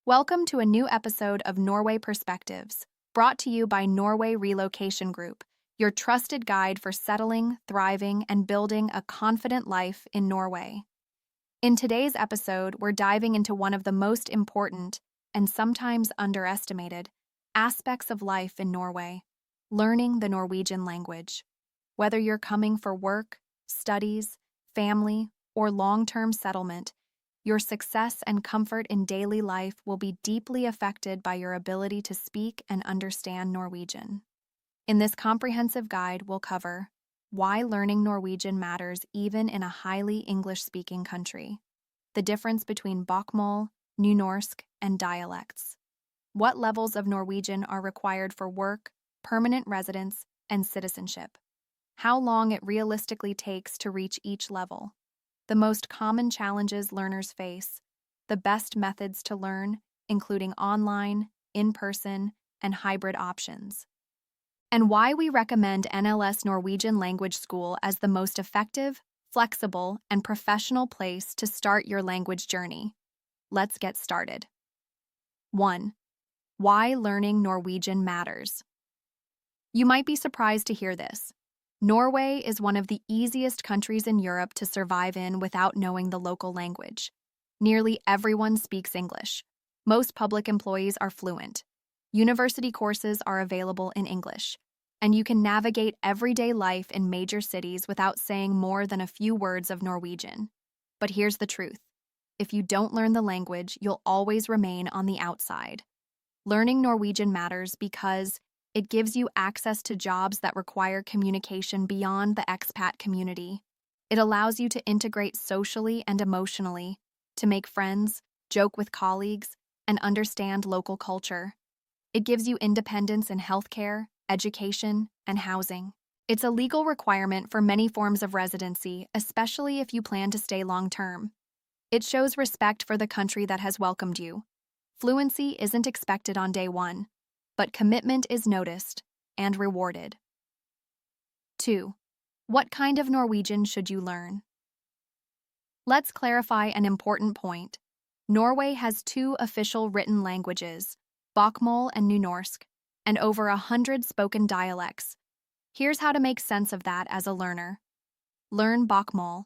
Welcome to a new episode of Norway Perspectives, brought to you by Norway Relocation Group, your trusted guide for settling, thriving, and building a confident life in Norway. In today's episode, we're diving into one of the most important, and sometimes underestimated, aspects of life in Norway: learning the Norwegian language. Whether you're coming for work, studies, family, or long-term settlement, your success and comfort in daily life will be deeply affected by your ability to speak and understand Norwegian. In this comprehensive guide, we'll cover why learning Norwegian matters even in a highly English-speaking country, the difference between bokmål, nynorsk, and dialects, what levels of Norwegian are required for work, permanent residence, and citizenship, how long it realistically takes to reach each level, the most common challenges learners face, the best methods to learn, including online, in-person, and hybrid options, and why we recommend NLS Norwegian Language School as the most effective, flexible, and professional place to start your language journey. Let's get started. 1. Why learning Norwegian matters. You might be surprised to hear this. Norway is one of the easiest countries in Europe to survive in without knowing the local language. Nearly everyone speaks English. Most public employees are fluent. University courses are available in English, and you can navigate everyday life in major cities without saying more than a few words of Norwegian. But here's the truth. If you don't learn the language, you'll always remain on the outside. Learning Norwegian matters because it gives you access to jobs that require communication beyond the expat community. It allows you to integrate socially and emotionally, to make friends, joke with colleagues, and understand local culture. It gives you independence in healthcare, education, and housing. It's a legal requirement for many forms of residency, especially if you plan to stay long-term. It shows respect for the country that has welcomed you. Fluency isn't expected on day one, but commitment is noticed and rewarded. 2. What kind of Norwegian should you learn? Let's clarify an important point. Norway has 2 official written languages, bokmål and nynorsk, and over 100 spoken dialects. Here's how to make sense of that as a learner. Learn bokmål.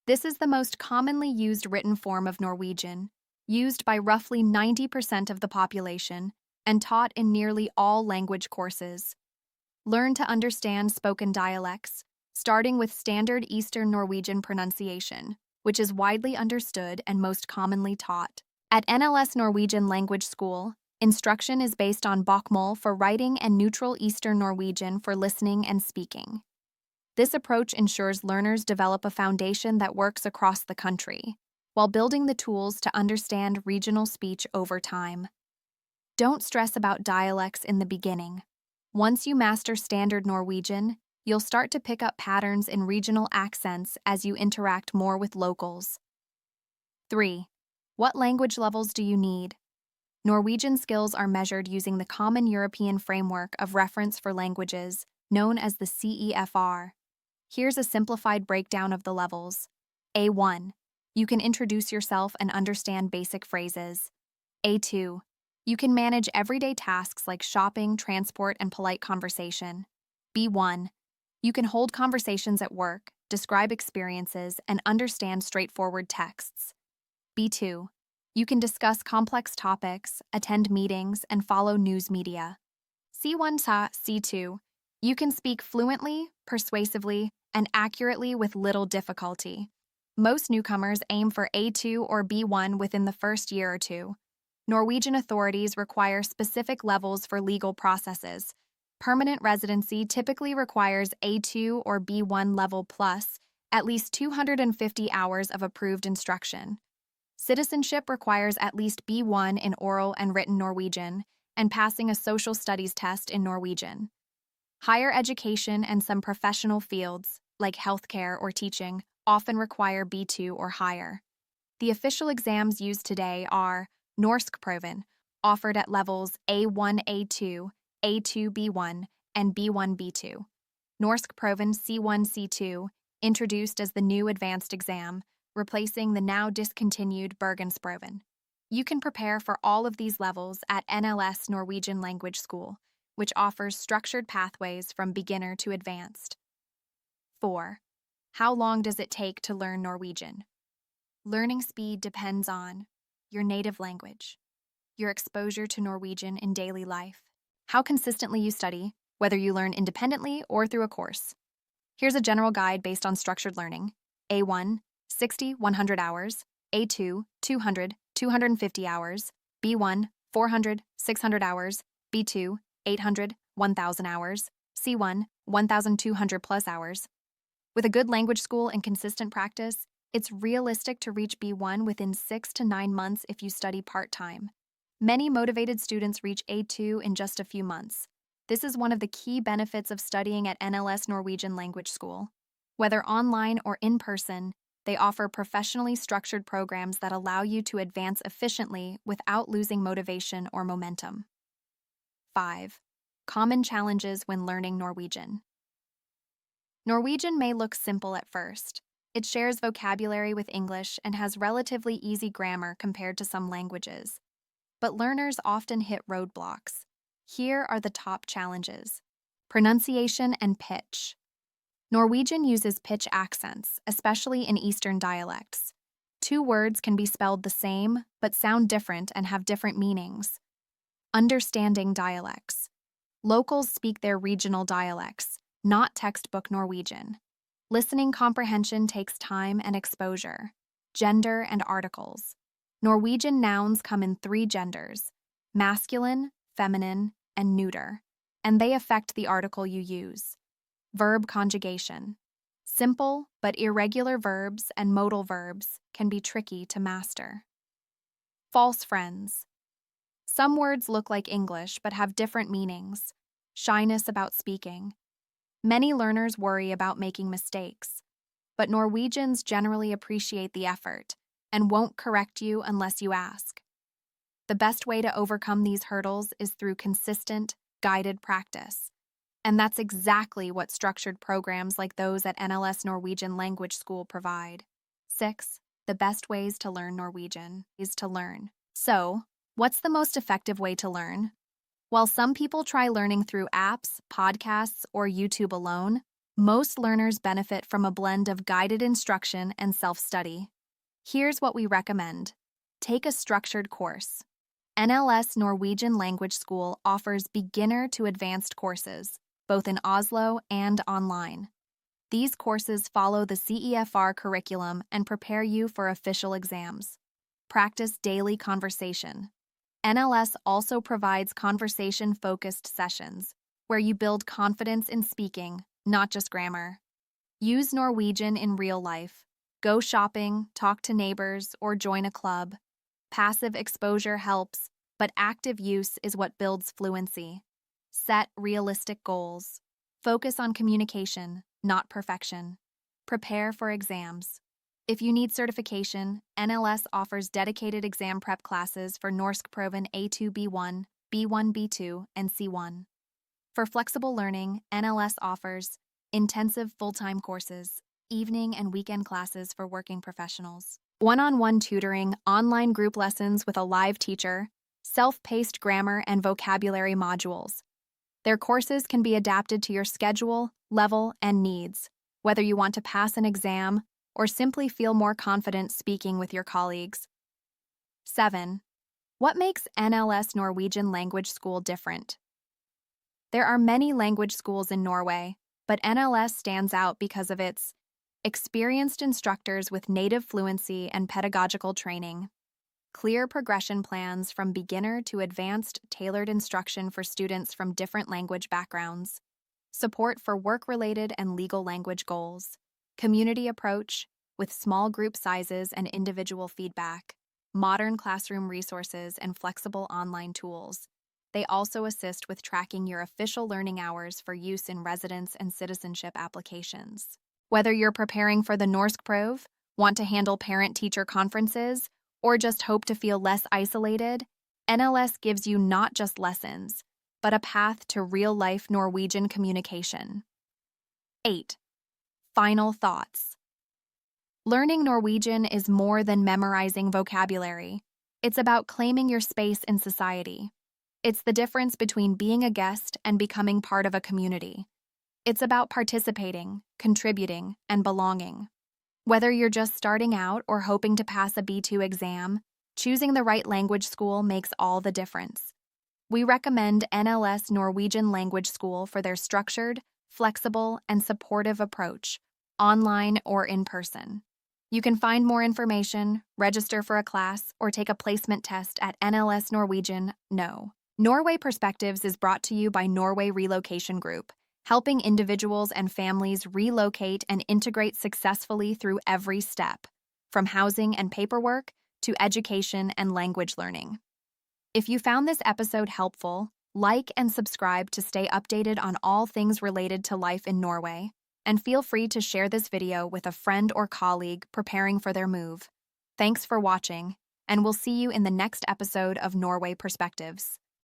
This is the most commonly used written form of Norwegian, used by roughly 90% of the population, and taught in nearly all language courses. Learn to understand spoken dialects, starting with standard Eastern Norwegian pronunciation, which is widely understood and most commonly taught. At NLS Norwegian Language School, instruction is based on bokmål for writing and neutral Eastern Norwegian for listening and speaking. This approach ensures learners develop a foundation that works across the country, while building the tools to understand regional speech over time. Don't stress about dialects in the beginning. Once you master standard Norwegian, you'll start to pick up patterns in regional accents as you interact more with locals. 3. What language levels do you need? Norwegian skills are measured using the Common European Framework of Reference for Languages, known as the CEFR. Here's a simplified breakdown of the levels. A1. You can introduce yourself and understand basic phrases. A2. You can manage everyday tasks like shopping, transport, and polite conversation. B1. You can hold conversations at work, describe experiences, and understand straightforward texts. B2. You can discuss complex topics, attend meetings, and follow news media. C1 to C2. You can speak fluently, persuasively, and accurately with little difficulty. Most newcomers aim for A2 or B1 within the first year or two. Norwegian authorities require specific levels for legal processes. Permanent residency typically requires A2 or B1 level plus at least 250 hours of approved instruction. Citizenship requires at least B1 in oral and written Norwegian and passing a social studies test in Norwegian. Higher education and some professional fields, like healthcare or teaching, often require B2 or higher. The official exams used today are Norskprøven, offered at levels A1-A2, A2-B1, and B1-B2. Norskprøven C1-C2, introduced as the new advanced exam, replacing the now discontinued Bergensprøven. You can prepare for all of these levels at NLS Norwegian Language School, which offers structured pathways from beginner to advanced. 4. How long does it take to learn Norwegian? Learning speed depends on your native language, your exposure to Norwegian in daily life, how consistently you study, whether you learn independently or through a course. Here's a general guide based on structured learning. A1, 60, 100 hours. A2, 200, 250 hours. B1, 400, 600 hours. B2, 800, 1,000 hours. C1, 1,200 plus hours. With a good language school and consistent practice, it's realistic to reach B1 within 6 to 9 months if you study part-time. Many motivated students reach A2 in just a few months. This is one of the key benefits of studying at NLS Norwegian Language School. Whether online or in person, they offer professionally structured programs that allow you to advance efficiently without losing motivation or momentum. 5. Common challenges when learning Norwegian. Norwegian may look simple at first. It shares vocabulary with English and has relatively easy grammar compared to some languages. But learners often hit roadblocks. Here are the top challenges. Pronunciation and pitch. Norwegian uses pitch accents, especially in Eastern dialects. Two words can be spelled the same, but sound different and have different meanings. Understanding dialects. Locals speak their regional dialects, not textbook Norwegian. Listening comprehension takes time and exposure. Gender and articles. Norwegian nouns come in 3 genders: masculine, feminine, and neuter, and they affect the article you use. Verb conjugation. Simple but irregular verbs and modal verbs can be tricky to master. False friends. Some words look like English but have different meanings. Shyness about speaking. Many learners worry about making mistakes, but Norwegians generally appreciate the effort and won't correct you unless you ask. The best way to overcome these hurdles is through consistent, guided practice. And that's exactly what structured programs like those at NLS Norwegian Language School provide. 6. The best ways to learn Norwegian is to learn. So, what's the most effective way to learn? While some people try learning through apps, podcasts, or YouTube alone, most learners benefit from a blend of guided instruction and self-study. Here's what we recommend. Take a structured course. NLS Norwegian Language School offers beginner to advanced courses, both in Oslo and online. These courses follow the CEFR curriculum and prepare you for official exams. Practice daily conversation. NLS also provides conversation-focused sessions, where you build confidence in speaking, not just grammar. Use Norwegian in real life. Go shopping, talk to neighbors, or join a club. Passive exposure helps, but active use is what builds fluency. Set realistic goals. Focus on communication, not perfection. Prepare for exams. If you need certification, NLS offers dedicated exam prep classes for Norskprøven A2 B1, B1 B2, and C1. For flexible learning, NLS offers intensive full-time courses, evening and weekend classes for working professionals, one-on-one tutoring, online group lessons with a live teacher, self-paced grammar and vocabulary modules. Their courses can be adapted to your schedule, level, and needs, whether you want to pass an exam or simply feel more confident speaking with your colleagues. 7. What makes NLS Norwegian Language School different? There are many language schools in Norway, but NLS stands out because of its experienced instructors with native fluency and pedagogical training, clear progression plans from beginner to advanced tailored instruction for students from different language backgrounds, support for work-related and legal language goals, community approach with small group sizes and individual feedback, modern classroom resources, and flexible online tools. They also assist with tracking your official learning hours for use in residence and citizenship applications. Whether you're preparing for the Norskprøven, want to handle parent-teacher conferences, or just hope to feel less isolated, NLS gives you not just lessons, but a path to real-life Norwegian communication. 8. Final thoughts. Learning Norwegian is more than memorizing vocabulary. It's about claiming your space in society. It's the difference between being a guest and becoming part of a community. It's about participating, contributing, and belonging. Whether you're just starting out or hoping to pass a B2 exam, choosing the right language school makes all the difference. We recommend NLS Norwegian Language School for their structured, flexible, and supportive approach, online or in person. You can find more information, register for a class, or take a placement test at NLS Norwegian. No. Norway Perspectives is brought to you by Norway Relocation Group, helping individuals and families relocate and integrate successfully through every step, from housing and paperwork to education and language learning. If you found this episode helpful, like and subscribe to stay updated on all things related to life in Norway, and feel free to share this video with a friend or colleague preparing for their move. Thanks for watching, and we'll see you in the next episode of Norway Perspectives.